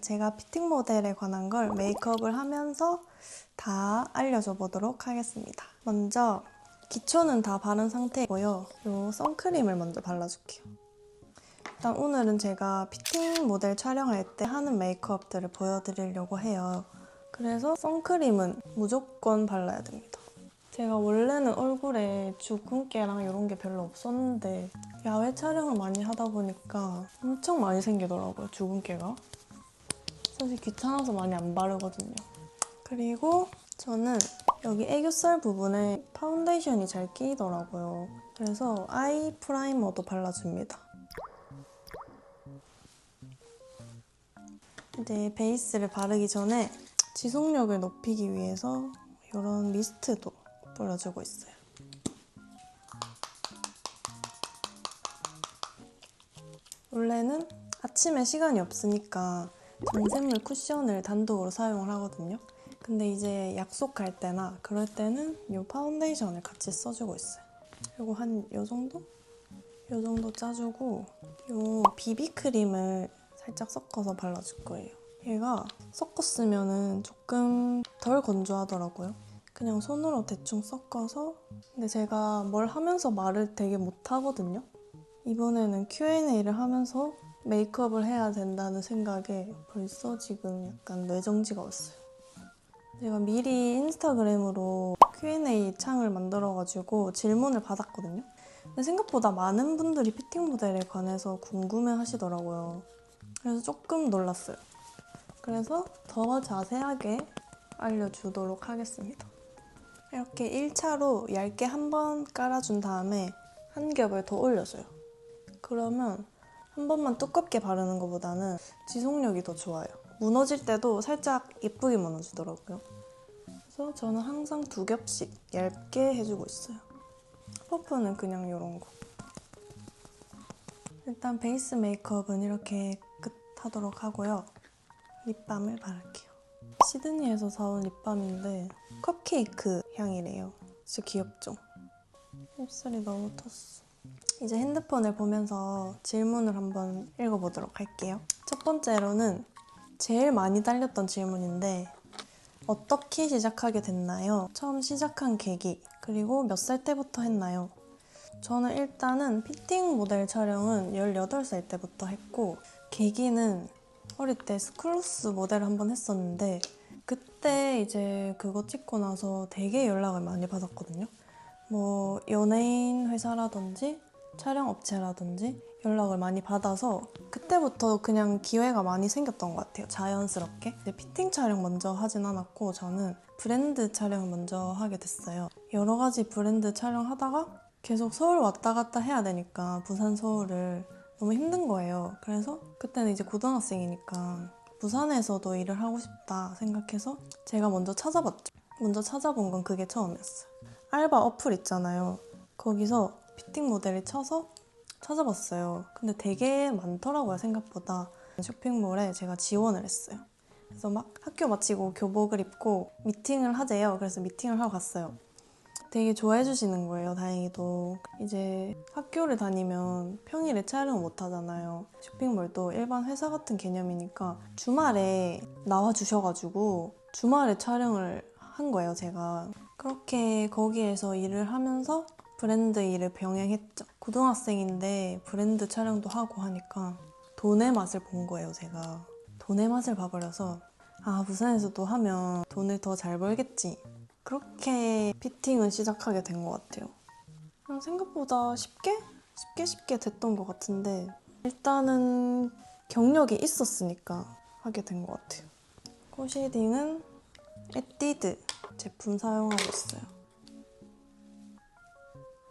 제가 피팅 모델에 관한 걸 메이크업을 하면서 다 알려줘 보도록 하겠습니다. 먼저 기초는 다 바른 상태이고요. 이 선크림을 먼저 발라줄게요. 일단 오늘은 제가 피팅 모델 촬영할 때 하는 메이크업들을 보여드리려고 해요. 그래서 선크림은 무조건 발라야 됩니다. 제가 원래는 얼굴에 주근깨랑 이런 게 별로 없었는데 야외 촬영을 많이 하다 보니까 엄청 많이 생기더라고요, 주근깨가. 사실 귀찮아서 많이 안 바르거든요. 그리고 저는 여기 애교살 부분에 파운데이션이 잘 끼이더라고요. 그래서 아이 프라이머도 발라줍니다. 이제 베이스를 바르기 전에 지속력을 높이기 위해서 이런 미스트도 뿌려주고 있어요. 원래는 아침에 시간이 없으니까 정샘물 쿠션을 단독으로 사용을 하거든요. 근데 이제 약속할 때나 그럴 때는 이 파운데이션을 같이 써주고 있어요. 그리고 한 요 정도? 요 정도 짜주고 이 비비크림을 살짝 섞어서 발라줄 거예요. 얘가 섞었으면 조금 덜 건조하더라고요. 그냥 손으로 대충 섞어서. 근데 제가 뭘 하면서 말을 되게 못하거든요. 이번에는 Q&A를 하면서 메이크업을 해야 된다는 생각에 벌써 지금 약간 뇌정지가 왔어요. 제가 미리 인스타그램으로 Q&A 창을 만들어가지고 질문을 받았거든요. 근데 생각보다 많은 분들이 피팅 모델에 관해서 궁금해 하시더라고요. 그래서 조금 놀랐어요. 그래서 더 자세하게 알려주도록 하겠습니다. 이렇게 1차로 얇게 한번 깔아준 다음에 한 겹을 더 올려줘요. 그러면 한 번만 두껍게 바르는 것보다는 지속력이 더 좋아요. 무너질 때도 살짝 예쁘게 무너지더라고요. 그래서 저는 항상 2겹씩 얇게 해주고 있어요. 퍼프는 그냥 이런 거. 일단 베이스 메이크업은 이렇게 끝하도록 하고요. 립밤을 바를게요. 시드니에서 사온 립밤인데 컵케이크 향이래요. 진짜 귀엽죠? 입술이 너무 텄어. 이제 핸드폰을 보면서 질문을 한번 읽어보도록 할게요. 첫 번째로는 제일 많이 달렸던 질문인데 어떻게 시작하게 됐나요? 처음 시작한 계기, 그리고 몇 살 때부터 했나요? 저는 일단은 피팅 모델 촬영은 18살 때부터 했고 계기는 어릴 때 스쿨루스 모델을 한번 했었는데 그때 이제 그거 찍고 나서 되게 연락을 많이 받았거든요. 뭐 연예인 회사라든지 촬영 업체라든지 연락을 많이 받아서 그때부터 그냥 기회가 많이 생겼던 것 같아요. 자연스럽게. 근데 피팅 촬영 먼저 하진 않았고 저는 브랜드 촬영을 먼저 하게 됐어요. 여러 가지 브랜드 촬영하다가 계속 서울 왔다 갔다 해야 되니까 부산 서울을 너무 힘든 거예요. 그래서 그때는 이제 고등학생이니까 부산에서도 일을 하고 싶다 생각해서 제가 먼저 찾아봤죠. 먼저 찾아본 건 그게 처음이었어요. 알바 어플 있잖아요. 거기서 피팅 모델을 쳐서 찾아봤어요. 근데 되게 많더라고요, 생각보다. 쇼핑몰에 제가 지원을 했어요. 그래서 막 학교 마치고 교복을 입고 미팅을 하재요. 그래서 미팅을 하러 갔어요. 되게 좋아해 주시는 거예요, 다행히도. 이제 학교를 다니면 평일에 촬영을 못 하잖아요. 쇼핑몰도 일반 회사 같은 개념이니까 주말에 나와 주셔가지고 주말에 촬영을 한 거예요, 제가. 그렇게 거기에서 일을 하면서 브랜드 일을 병행했죠. 고등학생인데 브랜드 촬영도 하고 하니까 돈의 맛을 본 거예요, 제가. 돈의 맛을 봐버려서 아, 부산에서도 하면 돈을 더 잘 벌겠지. 그렇게 피팅은 시작하게 된 것 같아요. 그냥 생각보다 쉽게 됐던 것 같은데 일단은 경력이 있었으니까 하게 된 것 같아요. 코 쉐이딩은 에뛰드 제품 사용하고 있어요.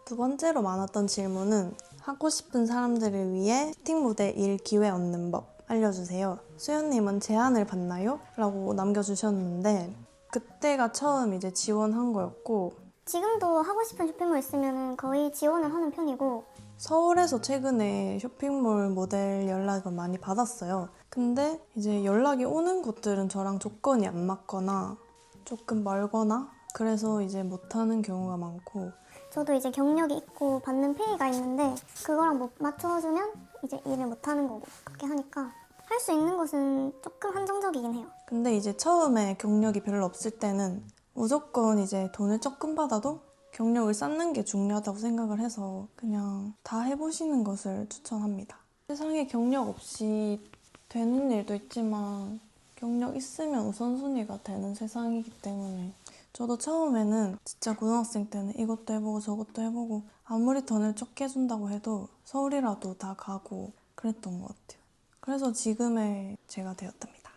두 번째로 많았던 질문은 하고 싶은 사람들을 위해 피팅 모델 일 기회 얻는 법 알려주세요. 수연님은 제안을 받나요? 라고 남겨주셨는데 그때가 처음 이제 지원한 거였고 지금도 하고 싶은 쇼핑몰 있으면 거의 지원을 하는 편이고 서울에서 최근에 쇼핑몰 모델 연락을 많이 받았어요. 근데 이제 연락이 오는 곳들은 저랑 조건이 안 맞거나 조금 멀거나 그래서 이제 못하는 경우가 많고 저도 이제 경력이 있고 받는 페이가 있는데 그거랑 못 맞춰주면 이제 일을 못하는 거고 그렇게 하니까 할 수 있는 것은 조금 한정적이긴 해요. 근데 이제 처음에 경력이 별로 없을 때는 무조건 이제 돈을 조금 받아도 경력을 쌓는 게 중요하다고 생각을 해서 그냥 다 해보시는 것을 추천합니다. 세상에 경력 없이 되는 일도 있지만 경력 있으면 우선순위가 되는 세상이기 때문에 저도 처음에는 진짜 고등학생 때는 이것도 해보고 저것도 해보고 아무리 돈을 적게 준다고 해도 서울이라도 다 가고 그랬던 것 같아요. 그래서 지금의 제가 되었답니다.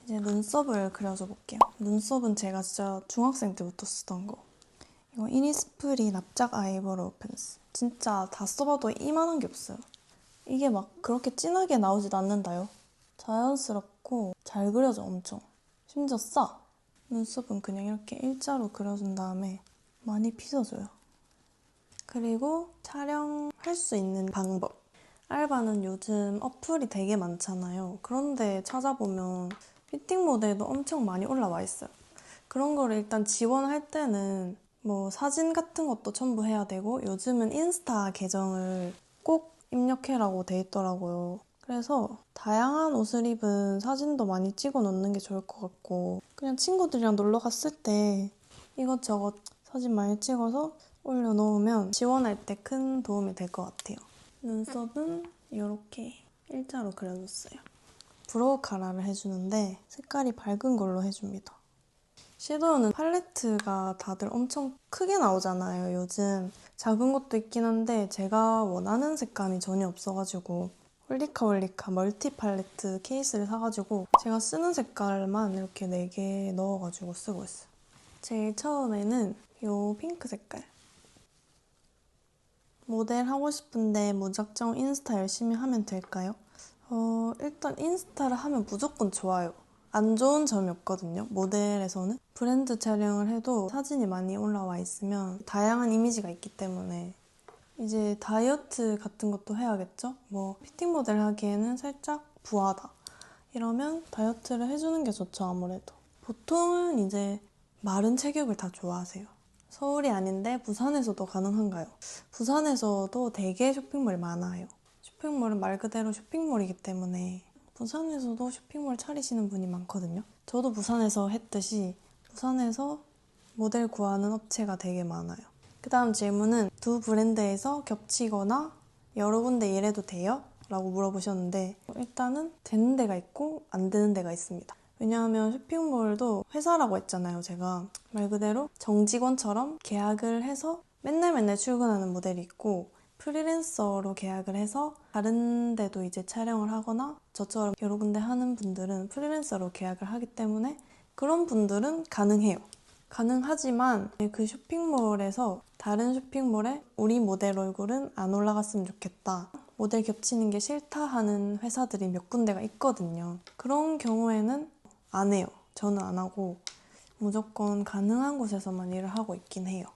이제 눈썹을 그려줘 볼게요. 눈썹은 제가 진짜 중학생 때부터 쓰던 거. 이거 이니스프리 납작 아이브로우 펜슬. 진짜 다 써봐도 이만한 게 없어요. 이게 막 그렇게 진하게 나오지도 않는다요. 자연스럽고 잘 그려져 엄청. 심지어 싸. 눈썹은 그냥 이렇게 일자로 그려준 다음에 많이 빗어줘요. 그리고 촬영할 수 있는 방법. 알바는 요즘 어플이 되게 많잖아요. 그런데 찾아보면 피팅 모델도 엄청 많이 올라와 있어요. 그런 거를 일단 지원할 때는 뭐 사진 같은 것도 첨부해야 되고 요즘은 인스타 계정을 꼭 입력해라고 돼 있더라고요. 그래서 다양한 옷을 입은 사진도 많이 찍어 놓는 게 좋을 것 같고 그냥 친구들이랑 놀러 갔을 때 이것저것 사진 많이 찍어서 올려놓으면 지원할 때 큰 도움이 될 것 같아요. 눈썹은 이렇게 일자로 그려줬어요. 브로우 카라를 해주는데 색깔이 밝은 걸로 해줍니다. 섀도우는 팔레트가 다들 엄청 크게 나오잖아요, 요즘. 작은 것도 있긴 한데 제가 원하는 색감이 전혀 없어가지고 홀리카 멀티 팔레트 케이스를 사가지고 제가 쓰는 색깔만 이렇게 4개 넣어가지고 쓰고 있어요. 제일 처음에는 이 핑크 색깔. 모델 하고 싶은데 무작정 인스타 열심히 하면 될까요? 일단 인스타를 하면 무조건 좋아요. 안 좋은 점이 없거든요, 모델에서는. 브랜드 촬영을 해도 사진이 많이 올라와 있으면 다양한 이미지가 있기 때문에 이제 다이어트 같은 것도 해야겠죠? 뭐 피팅 모델 하기에는 살짝 부하다. 이러면 다이어트를 해주는 게 좋죠, 아무래도. 보통은 이제 마른 체격을 다 좋아하세요. 서울이 아닌데 부산에서도 가능한가요? 부산에서도 되게 쇼핑몰이 많아요. 쇼핑몰은 말 그대로 쇼핑몰이기 때문에 부산에서도 쇼핑몰 차리시는 분이 많거든요. 저도 부산에서 했듯이 부산에서 모델 구하는 업체가 되게 많아요. 그 다음 질문은 두 브랜드에서 겹치거나 여러 군데 일해도 돼요? 라고 물어보셨는데 일단은 되는 데가 있고 안 되는 데가 있습니다. 왜냐하면 쇼핑몰도 회사라고 했잖아요, 제가. 말 그대로 정직원처럼 계약을 해서 맨날 출근하는 모델이 있고 프리랜서로 계약을 해서 다른 데도 이제 촬영을 하거나 저처럼 여러 군데 하는 분들은 프리랜서로 계약을 하기 때문에 그런 분들은 가능해요. 가능하지만 그 쇼핑몰에서 다른 쇼핑몰에 우리 모델 얼굴은 안 올라갔으면 좋겠다. 모델 겹치는 게 싫다 하는 회사들이 몇 군데가 있거든요. 그런 경우에는 안 해요. 저는 안 하고 무조건 가능한 곳에서만 일을 하고 있긴 해요.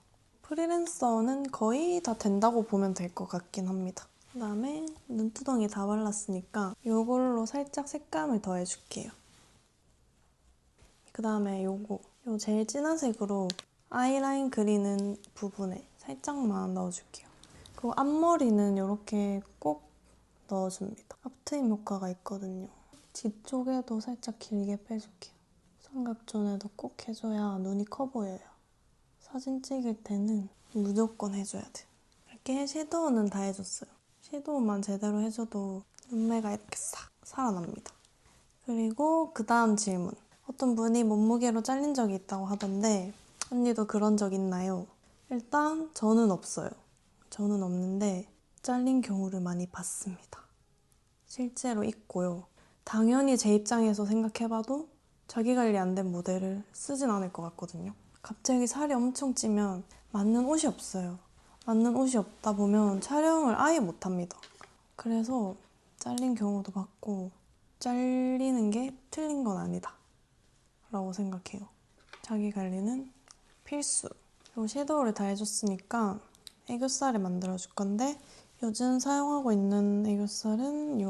프리랜서는 거의 다 된다고 보면 될 것 같긴 합니다. 그다음에 눈두덩이 다 발랐으니까 이걸로 살짝 색감을 더해줄게요. 그다음에 요 제일 진한 색으로 아이라인 그리는 부분에 살짝만 넣어줄게요. 그리고 앞머리는 이렇게 꼭 넣어줍니다. 앞트임 효과가 있거든요. 뒤쪽에도 살짝 길게 빼줄게요. 삼각존에도 꼭 해줘야 눈이 커 보여요. 사진 찍을 때는 무조건 해줘야 돼요. 이렇게 섀도우는 다 해줬어요. 섀도우만 제대로 해줘도 눈매가 이렇게 싹 살아납니다. 그리고 그 다음 질문. 어떤 분이 몸무게로 잘린 적이 있다고 하던데 언니도 그런 적 있나요? 일단 저는 없어요. 저는 없는데 잘린 경우를 많이 봤습니다. 실제로 있고요. 당연히 제 입장에서 생각해봐도 자기 관리 안 된 모델을 쓰진 않을 것 같거든요. 갑자기 살이 엄청 찌면 맞는 옷이 없어요. 맞는 옷이 없다 보면 촬영을 아예 못합니다. 그래서 잘린 경우도 봤고 잘리는 게 틀린 건 아니다 라고 생각해요. 자기 관리는 필수. 그리고 섀도우를 다 해줬으니까 애교살을 만들어줄 건데 요즘 사용하고 있는 애교살은 이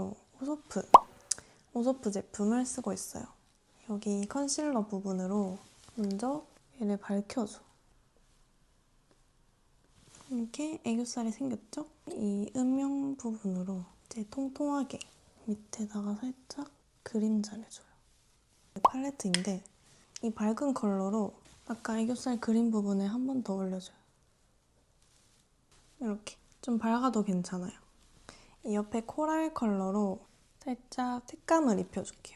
오소프 제품을 쓰고 있어요. 여기 컨실러 부분으로 먼저 얘를 밝혀줘. 이렇게 애교살이 생겼죠? 이 음영 부분으로 이제 통통하게 밑에다가 살짝 그림자를 줘요. 팔레트인데 이 밝은 컬러로 아까 애교살 그린 부분에 한 번 더 올려줘요. 이렇게 좀 밝아도 괜찮아요. 이 옆에 코랄 컬러로 살짝 색감을 입혀줄게요.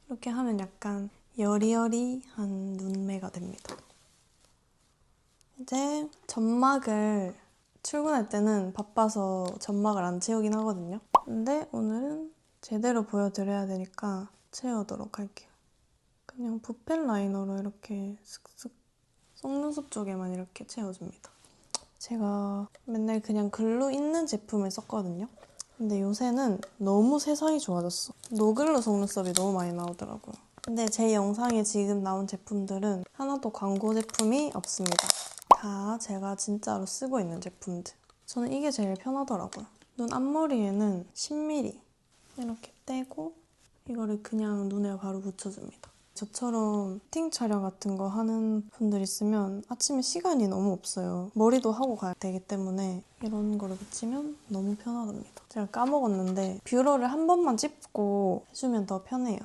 이렇게 하면 약간 여리여리한 눈매가 됩니다. 이제 점막을 출근할 때는 바빠서 점막을 안 채우긴 하거든요. 근데 오늘은 제대로 보여드려야 되니까 채우도록 할게요. 그냥 붓펜 라이너로 이렇게 슥슥 속눈썹 쪽에만 이렇게 채워줍니다. 제가 맨날 그냥 글루 있는 제품을 썼거든요. 근데 요새는 너무 세상이 좋아졌어. 노글로 속눈썹이 너무 많이 나오더라고요. 근데 제 영상에 지금 나온 제품들은 하나도 광고 제품이 없습니다. 다 제가 진짜로 쓰고 있는 제품들. 저는 이게 제일 편하더라고요. 눈 앞머리에는 10mm 이렇게 떼고 이거를 그냥 눈에 바로 붙여줍니다. 저처럼 피팅 촬영 같은 거 하는 분들 있으면 아침에 시간이 너무 없어요. 머리도 하고 가야 되기 때문에 이런 거를 붙이면 너무 편하답니다. 제가 까먹었는데 뷰러를 한 번만 찝고 해주면 더 편해요.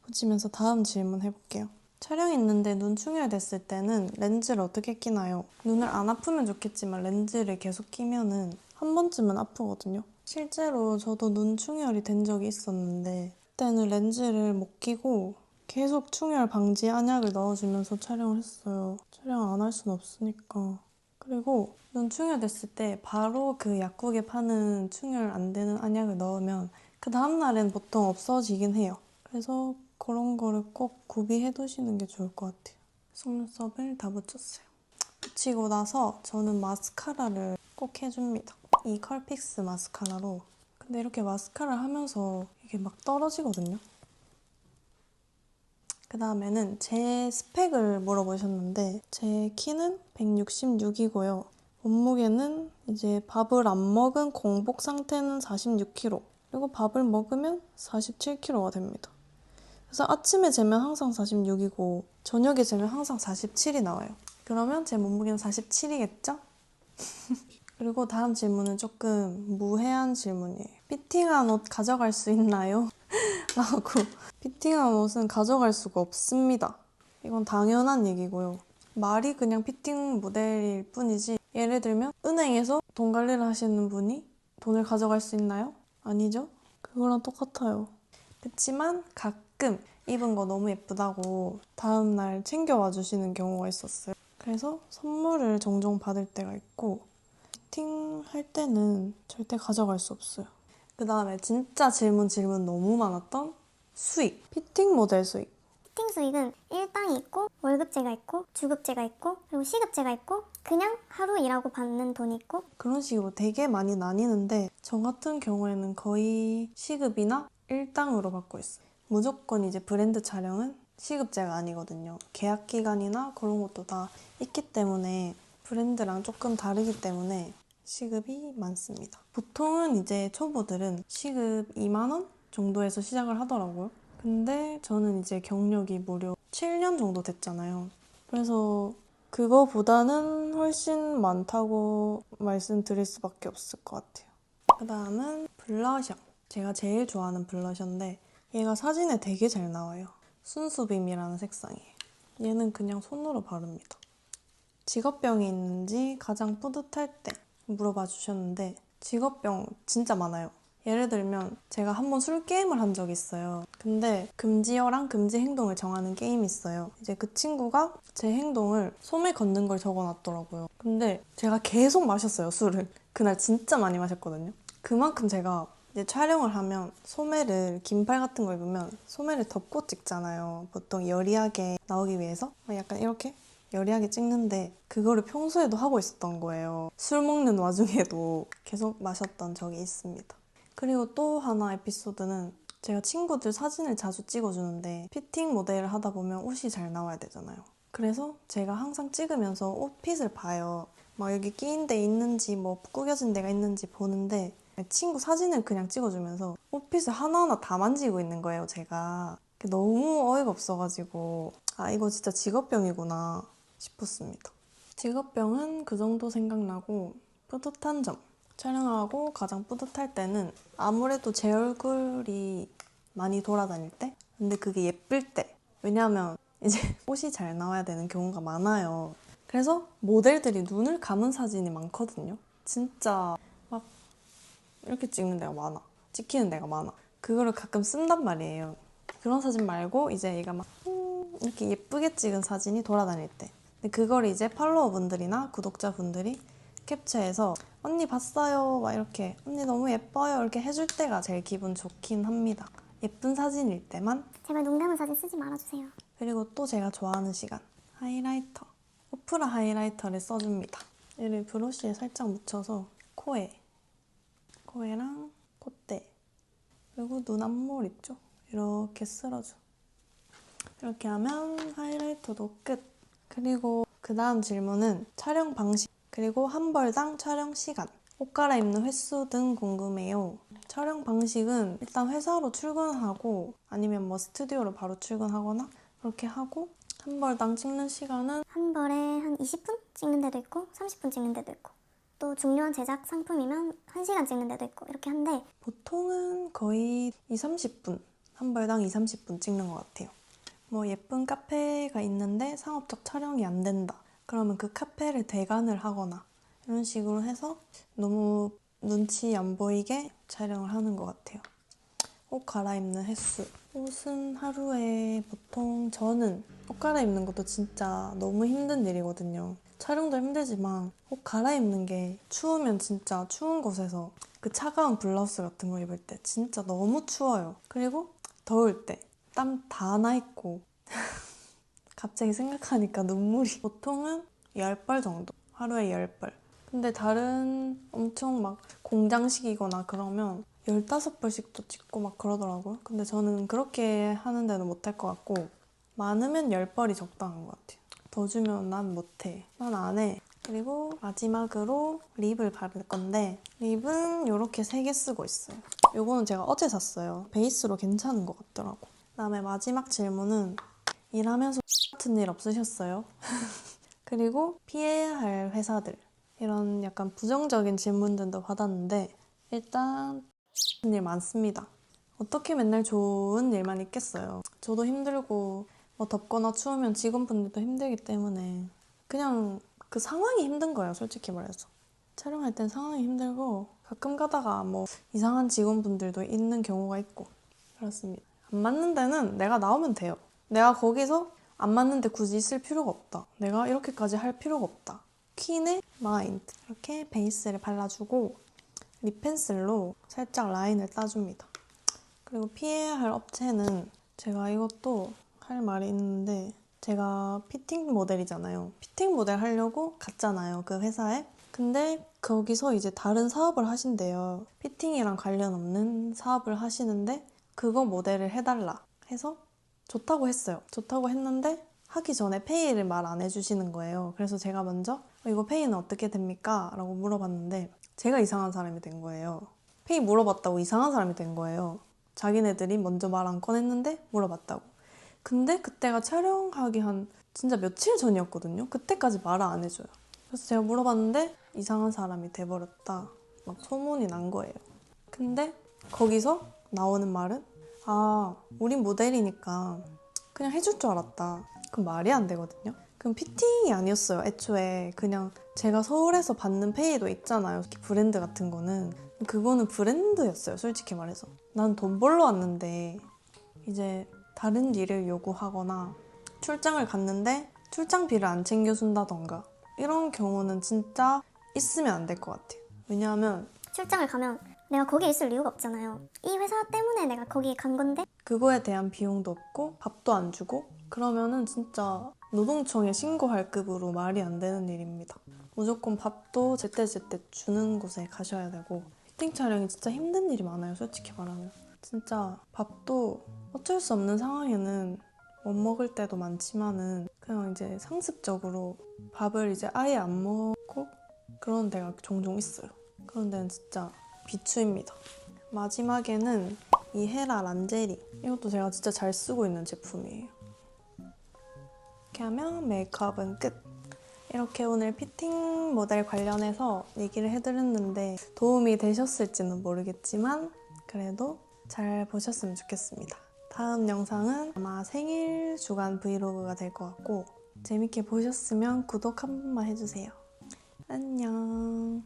붙이면서 다음 질문 해볼게요. 촬영 있는데 눈 충혈됐을 때는 렌즈를 어떻게 끼나요? 눈을 안 아프면 좋겠지만 렌즈를 계속 끼면은 한 번쯤은 아프거든요. 실제로 저도 눈 충혈이 된 적이 있었는데 그때는 렌즈를 못 끼고 계속 충혈 방지 안약을 넣어주면서 촬영을 했어요. 촬영 안 할 순 없으니까. 그리고 눈 충혈됐을 때 바로 그 약국에 파는 충혈 안 되는 안약을 넣으면 그 다음날엔 보통 없어지긴 해요. 그래서 그런 거를 꼭 구비해 두시는 게 좋을 것 같아요. 속눈썹을 다 붙였어요. 붙이고 나서 저는 마스카라를 꼭 해줍니다. 이 컬픽스 마스카라로. 근데 이렇게 마스카라를 하면서 이게 막 떨어지거든요. 그 다음에는 제 스펙을 물어보셨는데 제 키는 166이고요. 몸무게는 이제 밥을 안 먹은 공복 상태는 46kg. 그리고 밥을 먹으면 47kg가 됩니다. 그래서 아침에 재면 항상 46이고 저녁에 재면 항상 47이 나와요. 그러면 제 몸무게는 47이겠죠? 그리고 다음 질문은 조금 무해한 질문이에요. 피팅한 옷 가져갈 수 있나요? 라고. 피팅한 옷은 가져갈 수가 없습니다. 이건 당연한 얘기고요. 말이 그냥 피팅 모델일 뿐이지 예를 들면 은행에서 돈 관리를 하시는 분이 돈을 가져갈 수 있나요? 아니죠? 그거랑 똑같아요. 그치만 가끔 입은 거 너무 예쁘다고 다음날 챙겨와 주시는 경우가 있었어요. 그래서 선물을 종종 받을 때가 있고 피팅할 때는 절대 가져갈 수 없어요. 그 다음에 진짜 질문 너무 많았던 수익. 피팅 모델 수익. 피팅 수익은 일당이 있고 월급제가 있고 주급제가 있고 그리고 시급제가 있고 그냥 하루 일하고 받는 돈이 있고 그런 식으로 되게 많이 나뉘는데 저 같은 경우에는 거의 시급이나 일당으로 받고 있어요. 무조건 이제 브랜드 촬영은 시급제가 아니거든요. 계약 기간이나 그런 것도 다 있기 때문에 브랜드랑 조금 다르기 때문에 시급이 많습니다. 보통은 이제 초보들은 시급 2만 원 정도에서 시작을 하더라고요. 근데 저는 이제 경력이 무려 7년 정도 됐잖아요. 그래서 그거보다는 훨씬 많다고 말씀드릴 수밖에 없을 것 같아요. 그 다음은 블러셔. 제가 제일 좋아하는 블러셔인데 얘가 사진에 되게 잘 나와요. 순수빔이라는 색상이에요. 얘는 그냥 손으로 바릅니다. 직업병이 있는지 가장 뿌듯할 때 물어봐 주셨는데 직업병 진짜 많아요. 예를 들면 제가 한번 술 게임을 한 적이 있어요. 근데 금지어랑 금지 행동을 정하는 게임이 있어요. 이제 그 친구가 제 행동을 솜에 걷는 걸 적어놨더라고요. 근데 제가 계속 마셨어요, 술을. 그날 진짜 많이 마셨거든요. 그만큼 제가 이제 촬영을 하면 소매를 긴팔 같은 거 입으면 소매를 덮고 찍잖아요. 보통 여리하게 나오기 위해서 약간 이렇게 여리하게 찍는데 그거를 평소에도 하고 있었던 거예요. 술 먹는 와중에도 계속 마셨던 적이 있습니다. 그리고 또 하나 에피소드는 제가 친구들 사진을 자주 찍어주는데 피팅 모델을 하다 보면 옷이 잘 나와야 되잖아요. 그래서 제가 항상 찍으면서 옷핏을 봐요. 막 여기 끼인 데 있는지 뭐 구겨진 데가 있는지 보는데 친구 사진을 그냥 찍어주면서 옷핏을 하나하나 다 만지고 있는 거예요, 제가. 너무 어이가 없어가지고 아, 이거 진짜 직업병이구나 싶었습니다. 직업병은 그 정도 생각나고 뿌듯한 점. 촬영하고 가장 뿌듯할 때는 아무래도 제 얼굴이 많이 돌아다닐 때? 근데 그게 예쁠 때. 왜냐하면 이제 옷이 잘 나와야 되는 경우가 많아요. 그래서 모델들이 눈을 감은 사진이 많거든요. 진짜 막 이렇게 찍는 데가 많아. 찍히는 데가 많아. 그거를 가끔 쓴단 말이에요. 그런 사진 말고 이제 얘가 막 이렇게 예쁘게 찍은 사진이 돌아다닐 때. 근데 그걸 이제 팔로워분들이나 구독자분들이 캡처해서 언니 봤어요 막 이렇게 언니 너무 예뻐요 이렇게 해줄 때가 제일 기분 좋긴 합니다. 예쁜 사진일 때만. 제발 눈 감은 사진 쓰지 말아주세요. 그리고 또 제가 좋아하는 시간, 하이라이터. 오프라 하이라이터를 써줍니다. 얘를 브러쉬에 살짝 묻혀서 코에랑 콧대, 그리고 눈 앞몰 있죠? 이렇게 쓸어줘. 이렇게 하면 하이라이터도 끝. 그리고 그 다음 질문은 촬영 방식, 그리고 한 벌당 촬영 시간, 옷 갈아입는 횟수 등 궁금해요. 촬영 방식은 일단 회사로 출근하고 아니면 뭐 스튜디오로 바로 출근하거나 그렇게 하고, 한 벌당 찍는 시간은 한 벌에 한 20분 찍는 데도 있고 30분 찍는 데도 있고 또 중요한 제작 상품이면 1시간 찍는 데도 있고 이렇게 한데 보통은 거의 20-30분, 한 벌당 20-30분 찍는 것 같아요. 뭐 예쁜 카페가 있는데 상업적 촬영이 안 된다. 그러면 그 카페를 대관을 하거나 이런 식으로 해서 너무 눈치 안 보이게 촬영을 하는 것 같아요. 옷 갈아입는 횟수. 옷은 하루에 보통 저는 옷 갈아입는 것도 진짜 너무 힘든 일이거든요. 촬영도 힘들지만 옷 갈아입는 게 추우면 진짜 추운 곳에서 그 차가운 블라우스 같은 거 입을 때 진짜 너무 추워요. 그리고 더울 때 땀 다 나 있고 갑자기 생각하니까 눈물이. 보통은 10벌 정도. 하루에 10벌. 근데 다른 엄청 막 공장식이거나 그러면 15벌씩도 찍고 막 그러더라고요. 근데 저는 그렇게 하는 데는 못할 것 같고, 많으면 10벌이 적당한 것 같아요. 더 주면 난 못해. 난 안 해. 그리고 마지막으로 립을 바를 건데, 립은 이렇게 3개 쓰고 있어요. 이거는 제가 어제 샀어요. 베이스로 괜찮은 것 같더라고. 그다음에 마지막 질문은 일하면서 같은 일 없으셨어요? 그리고 피해야 할 회사들, 이런 약간 부정적인 질문들도 받았는데, 일단 일 많습니다. 어떻게 맨날 좋은 일만 있겠어요. 저도 힘들고 뭐 덥거나 추우면 직원분들도 힘들기 때문에 그냥 그 상황이 힘든 거예요, 솔직히 말해서. 촬영할 땐 상황이 힘들고 가끔 가다가 뭐 이상한 직원분들도 있는 경우가 있고 그렇습니다. 안 맞는 데는 내가 나오면 돼요. 내가 거기서 안 맞는데 굳이 있을 필요가 없다. 내가 이렇게까지 할 필요가 없다. 퀸의 마인드. 이렇게 베이스를 발라주고 립 펜슬로 살짝 라인을 따줍니다. 그리고 피해야 할 업체는 제가 이것도 할 말이 있는데, 제가 피팅 모델이잖아요. 피팅 모델 하려고 갔잖아요, 그 회사에. 근데 거기서 이제 다른 사업을 하신대요. 피팅이랑 관련 없는 사업을 하시는데 그거 모델을 해달라 해서 좋다고 했어요. 좋다고 했는데 하기 전에 페이를 말 안 해주시는 거예요. 그래서 제가 먼저 이거 페이는 어떻게 됩니까? 라고 물어봤는데 제가 이상한 사람이 된 거예요. 페이 물어봤다고 이상한 사람이 된 거예요. 자기네들이 먼저 말 안 꺼냈는데 물어봤다고. 근데 그때가 촬영하기 한 진짜 며칠 전이었거든요. 그때까지 말을 안 해줘요. 그래서 제가 물어봤는데 이상한 사람이 돼버렸다. 막 소문이 난 거예요. 근데 거기서 나오는 말은 우린 모델이니까 그냥 해줄 줄 알았다. 그럼 말이 안 되거든요. 그럼 피팅이 아니었어요, 애초에. 그냥 제가 서울에서 받는 페이도 있잖아요. 브랜드 같은 거는. 그거는 브랜드였어요, 솔직히 말해서. 난 돈 벌러 왔는데 이제 다른 일을 요구하거나 출장을 갔는데 출장비를 안 챙겨준다던가 이런 경우는 진짜 있으면 안 될 것 같아요. 왜냐하면 출장을 가면 내가 거기에 있을 이유가 없잖아요. 이 회사 때문에 내가 거기에 간 건데 그거에 대한 비용도 없고 밥도 안 주고 그러면은 진짜 노동청에 신고할 급으로 말이 안 되는 일입니다. 무조건 밥도 제때제때 주는 곳에 가셔야 되고, 피팅 촬영이 진짜 힘든 일이 많아요, 솔직히 말하면. 진짜 밥도 어쩔 수 없는 상황에는 못 먹을 때도 많지만은 그냥 이제 상습적으로 밥을 이제 아예 안 먹고 그런 데가 종종 있어요. 그런 데는 진짜 비추입니다. 마지막에는 이 헤라 란제리. 이것도 제가 진짜 잘 쓰고 있는 제품이에요. 이렇게 하면 메이크업은 끝. 이렇게 오늘 피팅 모델 관련해서 얘기를 해드렸는데 도움이 되셨을지는 모르겠지만 그래도 잘 보셨으면 좋겠습니다. 다음 영상은 아마 생일 주간 브이로그가 될 것 같고 재밌게 보셨으면 구독 한 번만 해주세요. 안녕.